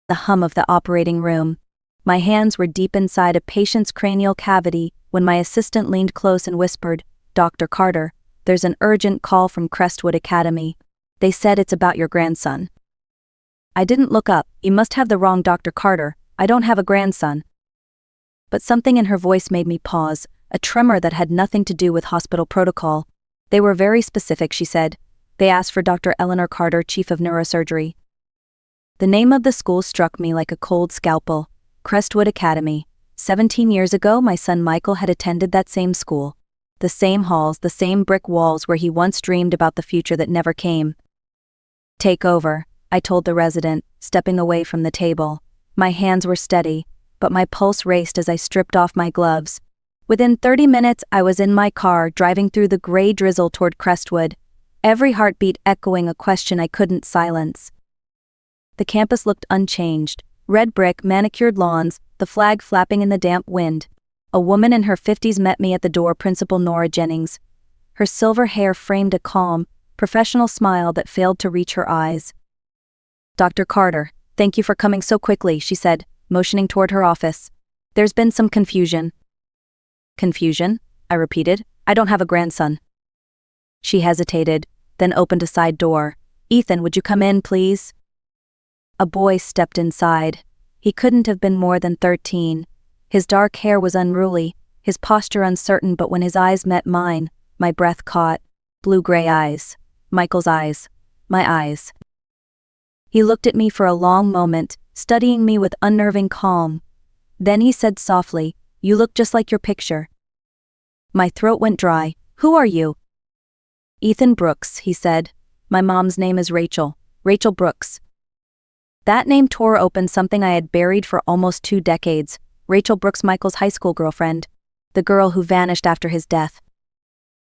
the hum of the operating room. My hands were deep inside a patient's cranial cavity when my assistant leaned close and whispered, "Dr. Carter, there's an urgent call from Crestwood Academy. They said it's about your grandson." I didn't look up. "You must have the wrong Dr. Carter. I don't have a grandson." But something in her voice made me pause, a tremor that had nothing to do with hospital protocol. "They were very specific," she said. "They asked for Dr. Eleanor Carter, chief of neurosurgery." The name of the school struck me like a cold scalpel. Crestwood Academy. 17 years ago, my son Michael had attended that same school. The same halls, the same brick walls where he once dreamed about the future that never came. "Take over," I told the resident, stepping away from the table. My hands were steady, but my pulse raced as I stripped off my gloves. Within 30 minutes, I was in my car, driving through the gray drizzle toward Crestwood, every heartbeat echoing a question I couldn't silence. The campus looked unchanged. Red brick, manicured lawns, the flag flapping in the damp wind. A woman in her 50s met me at the door, Principal Nora Jennings. Her silver hair framed a calm, professional smile that failed to reach her eyes. "Dr. Carter, thank you for coming so quickly," she said, motioning toward her office. "There's been some confusion." "Confusion?" I repeated. "I don't have a grandson." She hesitated, then opened a side door. "Ethan, would you come in, please?" A boy stepped inside. He couldn't have been more than 13. His dark hair was unruly, his posture uncertain, but when his eyes met mine, my breath caught. Blue-gray eyes. Michael's eyes. My eyes. He looked at me for a long moment, studying me with unnerving calm. Then he said softly, "You look just like your picture." My throat went dry. "Who are you?" "Ethan Brooks," he said. "My mom's name is Rachel. Rachel Brooks." That name tore open something I had buried for almost 2 decades. Rachel Brooks, Michael's high school girlfriend. The girl who vanished after his death.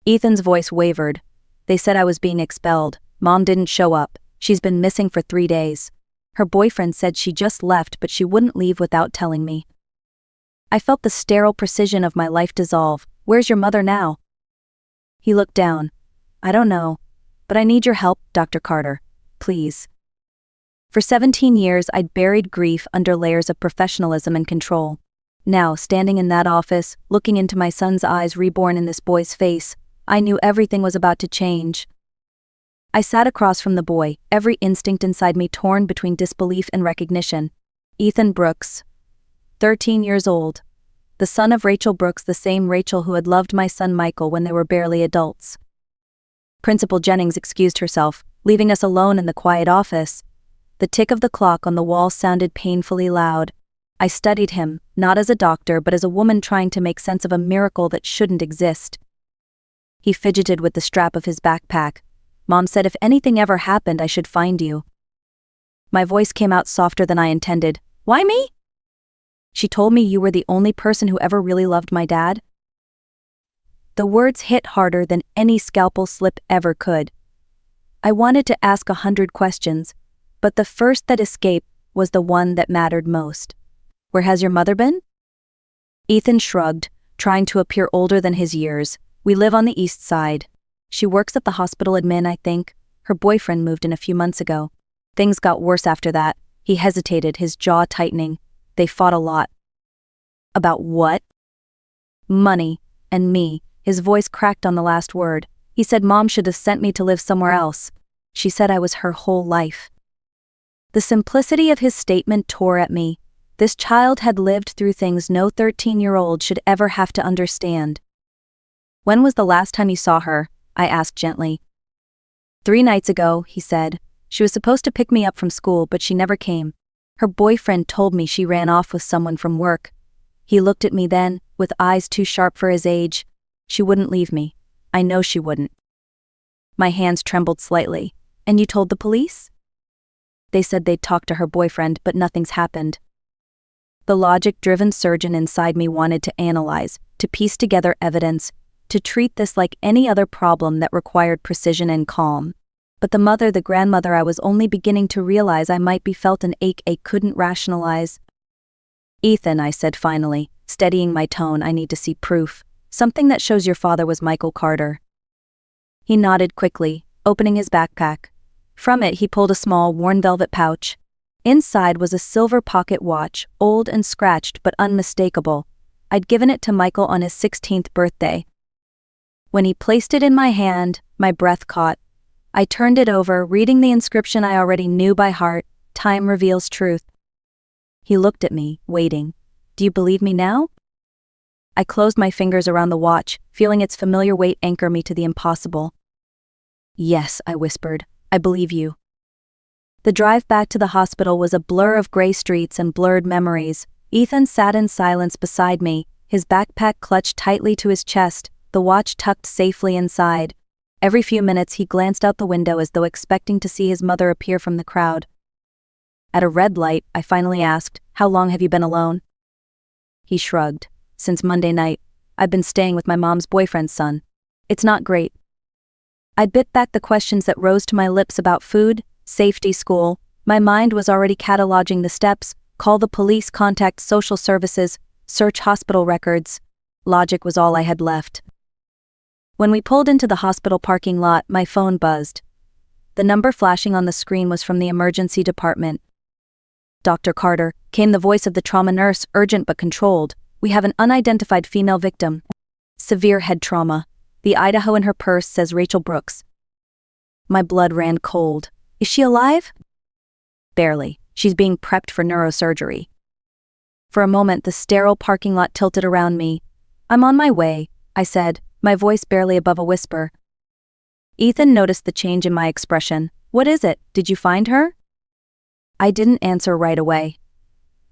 Ethan's voice wavered. "They said I was being expelled. Mom didn't show up. She's been missing for 3 days. Her boyfriend said she just left, but she wouldn't leave without telling me." I felt the sterile precision of my life dissolve. "Where's your mother now?" He looked down. "I don't know. But I need your help, Dr. Carter. Please." For 17 years, I'd buried grief under layers of professionalism and control. Now, standing in that office, looking into my son's eyes reborn in this boy's face, I knew everything was about to change. I sat across from the boy, every instinct inside me torn between disbelief and recognition. Ethan Brooks, 13 years old. The son of Rachel Brooks, the same Rachel who had loved my son Michael when they were barely adults. Principal Jennings excused herself, leaving us alone in the quiet office. The tick of the clock on the wall sounded painfully loud. I studied him, not as a doctor but as a woman trying to make sense of a miracle that shouldn't exist. He fidgeted with the strap of his backpack. "Mom said if anything ever happened I should find you." My voice came out softer than I intended. "Why me?" "She told me you were the only person who ever really loved my dad." The words hit harder than any scalpel slip ever could. I wanted to ask 100 questions, but the first that escaped was the one that mattered most. "Where has your mother been?" Ethan shrugged, trying to appear older than his years. "We live on the east side. She works at the hospital admin, I think. Her boyfriend moved in a few months ago. Things got worse after that." He hesitated, his jaw tightening. "They fought a lot." "About what?" "Money. And me." His voice cracked on the last word. "He said Mom should have sent me to live somewhere else. She said I was her whole life." The simplicity of his statement tore at me. This child had lived through things no 13-year-old should ever have to understand. "When was the last time you saw her?" I asked gently. 3 nights ago, he said. "She was supposed to pick me up from school, but she never came. Her boyfriend told me she ran off with someone from work." He looked at me then, with eyes too sharp for his age. "She wouldn't leave me. I know she wouldn't." My hands trembled slightly. "And you told the police?" "They said they'd talked to her boyfriend, but nothing's happened." The logic-driven surgeon inside me wanted to analyze, to piece together evidence, to treat this like any other problem that required precision and calm. But the mother, the grandmother, I was only beginning to realize I might be felt an ache I couldn't rationalize. "Ethan," I said finally, steadying my tone, "I need to see proof. Something that shows your father was Michael Carter." He nodded quickly, opening his backpack. From it he pulled a small, worn velvet pouch. Inside was a silver pocket watch, old and scratched but unmistakable. I'd given it to Michael on his 16th birthday. When he placed it in my hand, my breath caught. I turned it over, reading the inscription I already knew by heart: "Time reveals truth." He looked at me, waiting. "Do you believe me now?" I closed my fingers around the watch, feeling its familiar weight anchor me to the impossible. "Yes," I whispered, "I believe you." The drive back to the hospital was a blur of gray streets and blurred memories. Ethan sat in silence beside me, his backpack clutched tightly to his chest, the watch tucked safely inside. Every few minutes he glanced out the window as though expecting to see his mother appear from the crowd. At a red light, I finally asked, "How long have you been alone?" He shrugged. "Since Monday night. I've been staying with my mom's boyfriend's son. It's not great." I bit back the questions that rose to my lips about food, safety, school. My mind was already cataloging the steps: call the police, contact social services, search hospital records. Logic was all I had left. When we pulled into the hospital parking lot, my phone buzzed. The number flashing on the screen was from the emergency department. "Dr. Carter," came the voice of the trauma nurse, urgent but controlled. "We have an unidentified female victim. Severe head trauma. The Idaho in her purse says Rachel Brooks." My blood ran cold. "Is she alive?" "Barely. She's being prepped for neurosurgery." For a moment, the sterile parking lot tilted around me. "I'm on my way," I said, my voice barely above a whisper. Ethan noticed the change in my expression. "What is it? Did you find her?" I didn't answer right away.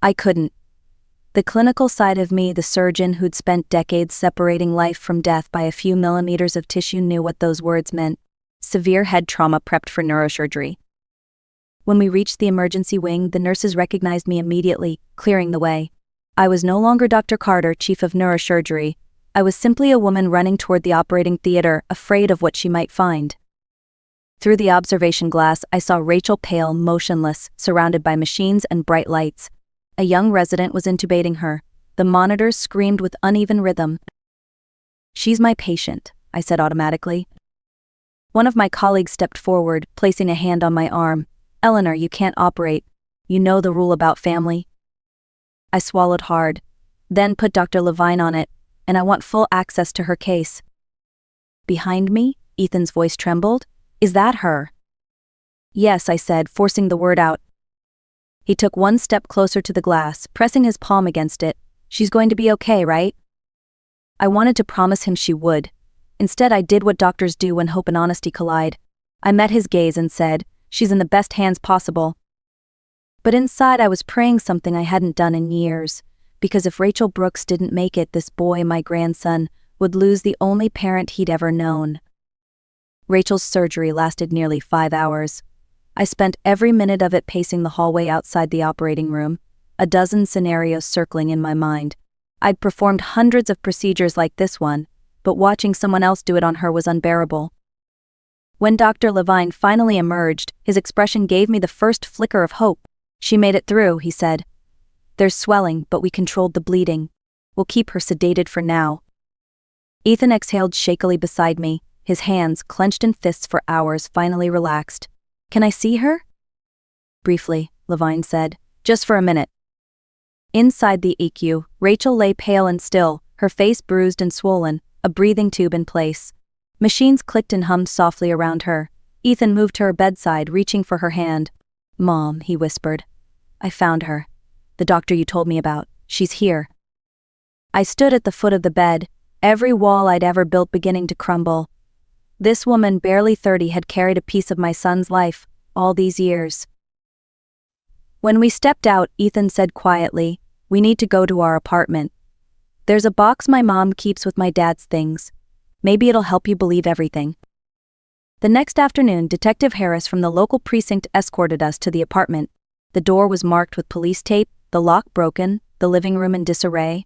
I couldn't. The clinical side of me, the surgeon who'd spent decades separating life from death by a few millimeters of tissue, knew what those words meant. Severe head trauma, prepped for neurosurgery. When we reached the emergency wing, the nurses recognized me immediately, clearing the way. I was no longer Dr. Carter, chief of neurosurgery. I was simply a woman running toward the operating theater, afraid of what she might find. Through the observation glass, I saw Rachel, pale, motionless, surrounded by machines and bright lights. A young resident was intubating her. The monitors screamed with uneven rhythm. "She's my patient," I said automatically. One of my colleagues stepped forward, placing a hand on my arm. "Eleanor, you can't operate. You know the rule about family." I swallowed hard, then put Dr. Levine on it, and I want full access to her case. "Behind me?" Ethan's voice trembled. "Is that her?" "Yes," I said, forcing the word out. He took one step closer to the glass, pressing his palm against it. "She's going to be okay, right?" I wanted to promise him she would. Instead, I did what doctors do when hope and honesty collide. I met his gaze and said, "She's in the best hands possible." But inside I was praying something I hadn't done in years, because if Rachel Brooks didn't make it, this boy, my grandson, would lose the only parent he'd ever known. Rachel's surgery lasted nearly 5 hours. I spent every minute of it pacing the hallway outside the operating room, a dozen scenarios circling in my mind. I'd performed hundreds of procedures like this one, but watching someone else do it on her was unbearable. When Dr. Levine finally emerged, his expression gave me the first flicker of hope. "She made it through," he said. "There's swelling, but we controlled the bleeding. We'll keep her sedated for now." Ethan exhaled shakily beside me, his hands, clenched in fists for hours, finally relaxed. "Can I see her?" "Briefly," Levine said. "Just for a minute." Inside the EQ, Rachel lay pale and still, her face bruised and swollen, a breathing tube in place. Machines clicked and hummed softly around her. Ethan moved to her bedside, reaching for her hand. "Mom," he whispered. "I found her. The doctor you told me about. She's here." I stood at the foot of the bed, every wall I'd ever built beginning to crumble. This woman, barely 30, had carried a piece of my son's life, all these years. When we stepped out, Ethan said quietly, "We need to go to our apartment. There's a box my mom keeps with my dad's things. Maybe it'll help you believe everything." The next afternoon, Detective Harris from the local precinct escorted us to the apartment. The door was marked with police tape, the lock broken, the living room in disarray.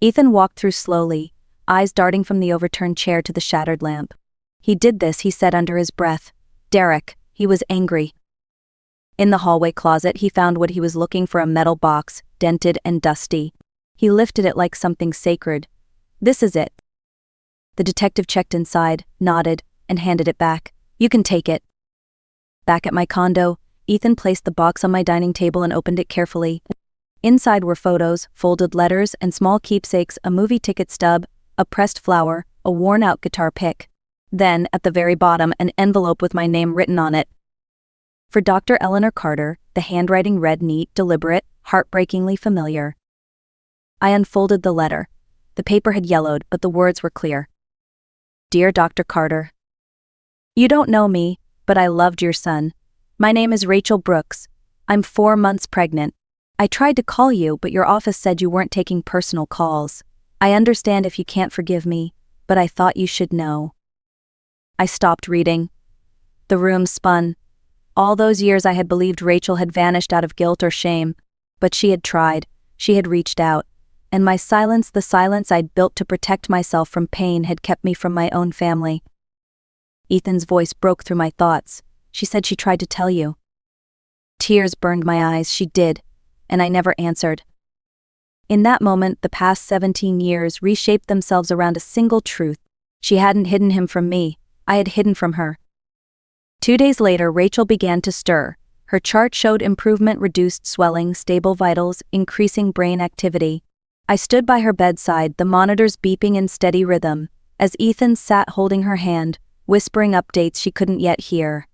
Ethan walked through slowly, eyes darting from the overturned chair to the shattered lamp. "He did this," he said under his breath. "Derek." He was angry. In the hallway closet, he found what he was looking for, a metal box, dented and dusty. He lifted it like something sacred. "This is it." The detective checked inside, nodded, and handed it back. "You can take it." Back at my condo, Ethan placed the box on my dining table and opened it carefully. Inside were photos, folded letters, and small keepsakes, a movie ticket stub, a pressed flower, a worn-out guitar pick. Then, at the very bottom, an envelope with my name written on it. For Dr. Eleanor Carter, the handwriting read neat, deliberate, heartbreakingly familiar. I unfolded the letter. The paper had yellowed, but the words were clear. Dear Dr. Carter, you don't know me, but I loved your son. My name is Rachel Brooks. I'm 4 months pregnant. I tried to call you, but your office said you weren't taking personal calls. I understand if you can't forgive me, but I thought you should know. I stopped reading. The room spun. All those years I had believed Rachel had vanished out of guilt or shame, but she had tried, she had reached out, and my silence, the silence I'd built to protect myself from pain, had kept me from my own family. Ethan's voice broke through my thoughts. She said she tried to tell you. Tears burned my eyes. She did, and I never answered. In that moment, the past 17 years reshaped themselves around a single truth. She hadn't hidden him from me. I had hidden from her. 2 days later, Rachel began to stir. Her chart showed improvement, reduced swelling, stable vitals, increasing brain activity. I stood by her bedside, the monitors beeping in steady rhythm, as Ethan sat holding her hand, whispering updates she couldn't yet hear.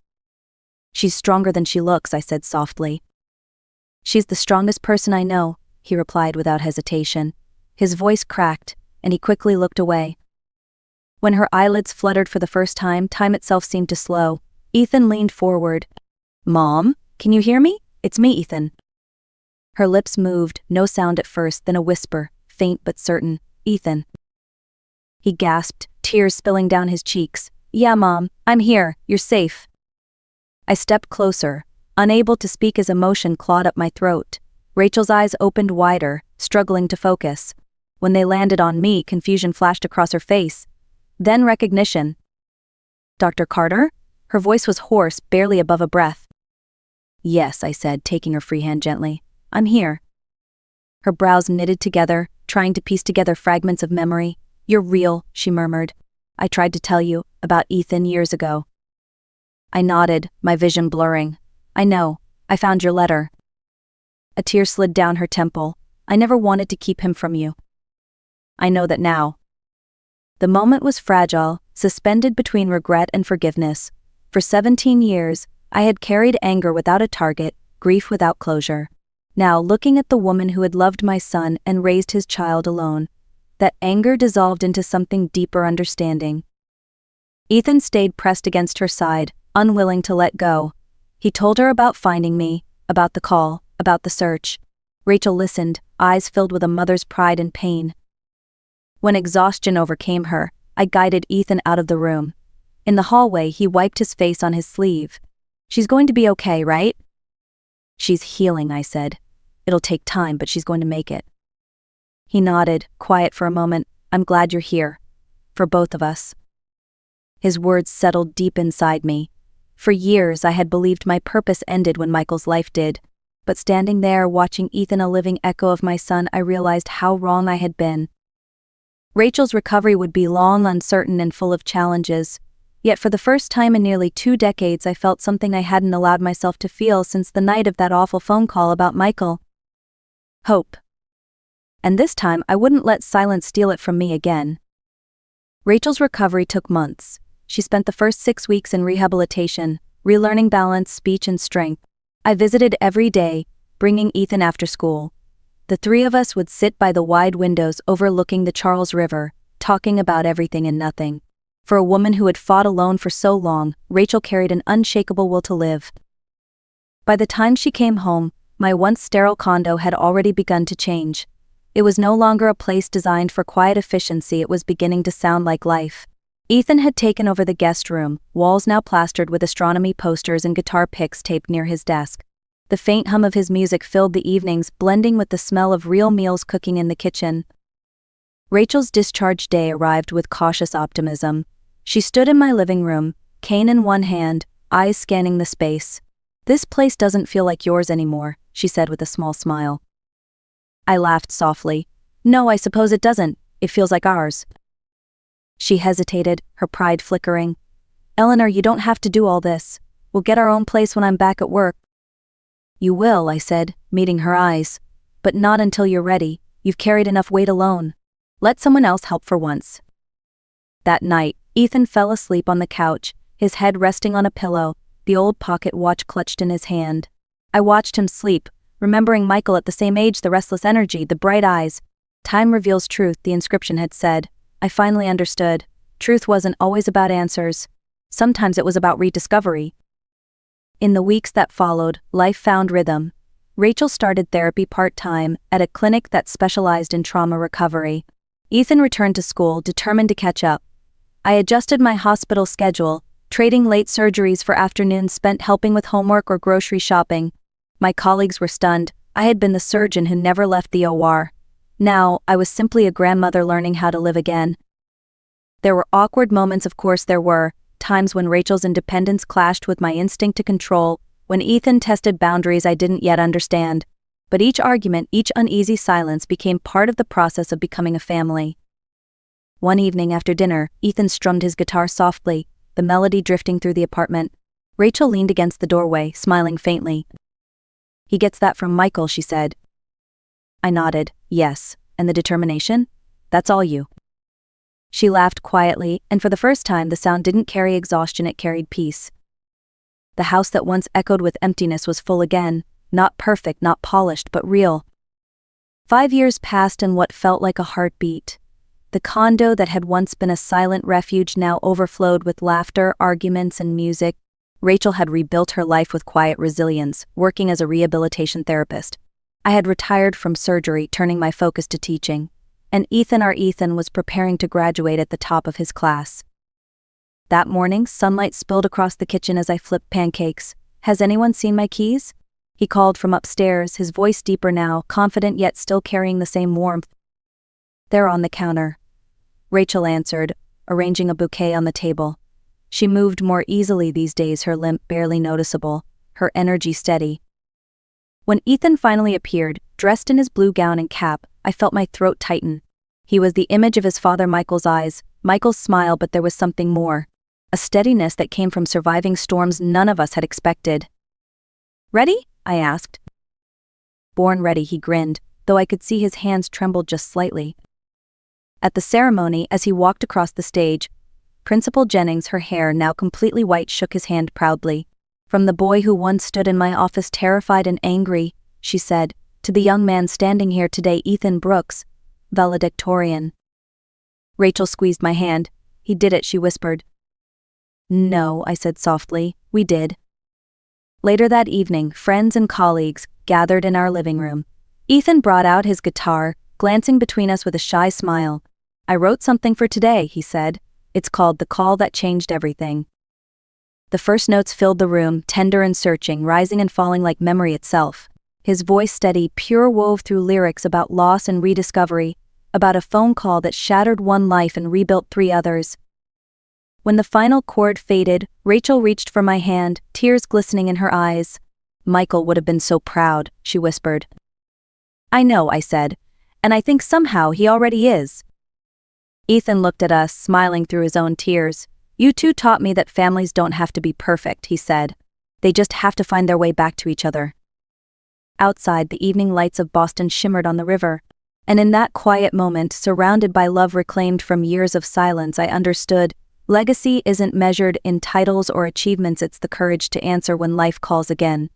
She's stronger than she looks, I said softly. She's the strongest person I know, he replied without hesitation. His voice cracked, and he quickly looked away. When her eyelids fluttered for the first time, time itself seemed to slow. Ethan leaned forward. Mom, can you hear me? It's me, Ethan. Her lips moved, no sound at first, then a whisper, faint but certain. Ethan. He gasped, tears spilling down his cheeks. Yeah, Mom, I'm here, you're safe. I stepped closer, unable to speak as emotion clawed up my throat. Rachel's eyes opened wider, struggling to focus. When they landed on me, confusion flashed across her face. Then recognition. Dr. Carter? Her voice was hoarse, barely above a breath. Yes, I said, taking her free hand gently. I'm here. Her brows knitted together, trying to piece together fragments of memory. You're real, she murmured. I tried to tell you about Ethan years ago. I nodded, my vision blurring. I know. I found your letter. A tear slid down her temple. I never wanted to keep him from you. I know that now. The moment was fragile, suspended between regret and forgiveness. For 17 years, I had carried anger without a target, grief without closure. Now, looking at the woman who had loved my son and raised his child alone, that anger dissolved into something deeper, understanding. Ethan stayed pressed against her side, unwilling to let go. He told her about finding me, about the call, about the search. Rachel listened, eyes filled with a mother's pride and pain. When exhaustion overcame her, I guided Ethan out of the room. In the hallway, he wiped his face on his sleeve. She's going to be okay, right? She's healing, I said. It'll take time, but she's going to make it. He nodded, quiet for a moment. I'm glad you're here. For both of us. His words settled deep inside me. For years, I had believed my purpose ended when Michael's life did. But standing there, watching Ethan, a living echo of my son, I realized how wrong I had been. Rachel's recovery would be long, uncertain, and full of challenges. Yet for the first time in nearly 2 decades, I felt something I hadn't allowed myself to feel since the night of that awful phone call about Michael. Hope. And this time, I wouldn't let silence steal it from me again. Rachel's recovery took months. She spent the first 6 weeks in rehabilitation, relearning balance, speech, and strength. I visited every day, bringing Ethan after school. The 3 of us would sit by the wide windows overlooking the Charles River, talking about everything and nothing. For a woman who had fought alone for so long, Rachel carried an unshakable will to live. By the time she came home, my once sterile condo had already begun to change. It was no longer a place designed for quiet efficiency, it was beginning to sound like life. Ethan had taken over the guest room, walls now plastered with astronomy posters and guitar picks taped near his desk. The faint hum of his music filled the evenings, blending with the smell of real meals cooking in the kitchen. Rachel's discharge day arrived with cautious optimism. She stood in my living room, cane in one hand, eyes scanning the space. This place doesn't feel like yours anymore, she said with a small smile. I laughed softly. No, I suppose it doesn't. It feels like ours. She hesitated, her pride flickering. Eleanor, you don't have to do all this. We'll get our own place when I'm back at work. "You will," I said, meeting her eyes. "But not until you're ready. You've carried enough weight alone. Let someone else help for once." That night, Ethan fell asleep on the couch, his head resting on a pillow, the old pocket watch clutched in his hand. I watched him sleep, remembering Michael at the same age, the restless energy, the bright eyes. "Time reveals truth," the inscription had said. I finally understood. Truth wasn't always about answers. Sometimes it was about rediscovery. In the weeks that followed, life found rhythm. Rachel started therapy part-time at a clinic that specialized in trauma recovery. Ethan returned to school, determined to catch up. I adjusted my hospital schedule, trading late surgeries for afternoons spent helping with homework or grocery shopping. My colleagues were stunned. I had been the surgeon who never left the OR. Now, I was simply a grandmother learning how to live again. There were awkward moments, of course there were, times when Rachel's independence clashed with my instinct to control, when Ethan tested boundaries I didn't yet understand. But each argument, each uneasy silence became part of the process of becoming a family. One evening after dinner, Ethan strummed his guitar softly, the melody drifting through the apartment. Rachel leaned against the doorway, smiling faintly. "He gets that from Michael," she said. I nodded, "Yes, and the determination? That's all you." She laughed quietly, and for the first time the sound didn't carry exhaustion, it carried peace. The house that once echoed with emptiness was full again, not perfect, not polished, but real. 5 years passed in what felt like a heartbeat. The condo that had once been a silent refuge now overflowed with laughter, arguments, and music. Rachel had rebuilt her life with quiet resilience, working as a rehabilitation therapist. I had retired from surgery, turning my focus to teaching. And Ethan, our Ethan, was preparing to graduate at the top of his class. That morning, sunlight spilled across the kitchen as I flipped pancakes. "Has anyone seen my keys?" He called from upstairs, his voice deeper now, confident yet still carrying the same warmth. "They're on the counter." Rachel answered, arranging a bouquet on the table. She moved more easily these days, her limp barely noticeable, her energy steady. When Ethan finally appeared, dressed in his blue gown and cap, I felt my throat tighten. He was the image of his father Michael's eyes, Michael's smile, but there was something more. A steadiness that came from surviving storms none of us had expected. "Ready?" I asked. "Born ready," he grinned, though I could see his hands trembled just slightly. At the ceremony, as he walked across the stage, Principal Jennings, her hair now completely white, shook his hand proudly. "From the boy who once stood in my office terrified and angry," she said, "to the young man standing here today, Ethan Brooks, valedictorian." Rachel squeezed my hand. "He did it," she whispered. "No," I said softly, "we did." Later that evening, friends and colleagues gathered in our living room. Ethan brought out his guitar, glancing between us with a shy smile. "I wrote something for today," he said. "It's called The Call That Changed Everything." The first notes filled the room, tender and searching, rising and falling like memory itself. His voice steady, pure, wove through lyrics about loss and rediscovery, about a phone call that shattered one life and rebuilt 3 others. When the final chord faded, Rachel reached for my hand, tears glistening in her eyes. "Michael would have been so proud," she whispered. "I know," I said, "and I think somehow he already is." Ethan looked at us, smiling through his own tears. "You two taught me that families don't have to be perfect," he said. "They just have to find their way back to each other." Outside, the evening lights of Boston shimmered on the river. And in that quiet moment, surrounded by love reclaimed from years of silence, I understood. Legacy isn't measured in titles or achievements, it's the courage to answer when life calls again.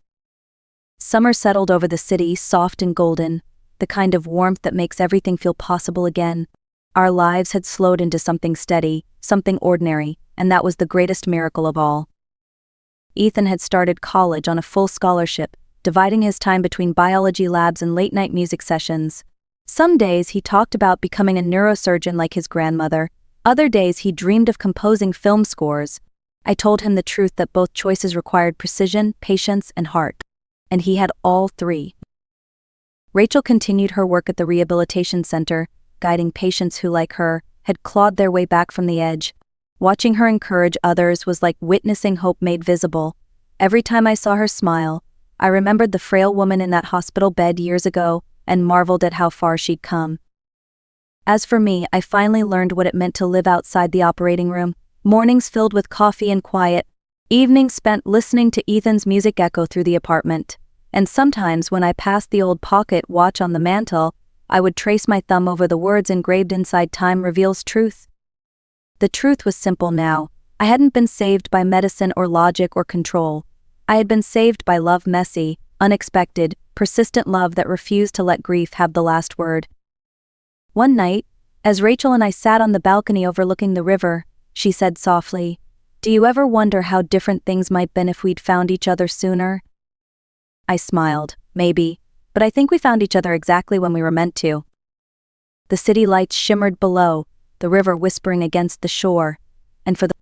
Summer settled over the city, soft and golden, the kind of warmth that makes everything feel possible again. Our lives had slowed into something steady, something ordinary, and that was the greatest miracle of all. Ethan had started college on a full scholarship, dividing his time between biology labs and late-night music sessions. Some days he talked about becoming a neurosurgeon like his grandmother. Other days he dreamed of composing film scores. I told him the truth that both choices required precision, patience, and heart. And he had all 3. Rachel continued her work at the rehabilitation center, guiding patients who, like her, had clawed their way back from the edge. Watching her encourage others was like witnessing hope made visible. Every time I saw her smile, I remembered the frail woman in that hospital bed years ago and marveled at how far she'd come. As for me, I finally learned what it meant to live outside the operating room. Mornings filled with coffee and quiet, evenings spent listening to Ethan's music echo through the apartment. And sometimes when I passed the old pocket watch on the mantel, I would trace my thumb over the words engraved inside "Time reveals truth." The truth was simple now. I hadn't been saved by medicine or logic or control. I had been saved by love, messy, unexpected, persistent love that refused to let grief have the last word. One night, as Rachel and I sat on the balcony overlooking the river, she said softly, "Do you ever wonder how different things might have been if we'd found each other sooner?" I smiled. Maybe, but I think we found each other exactly when we were meant to. The city lights shimmered below, the river whispering against the shore, and for the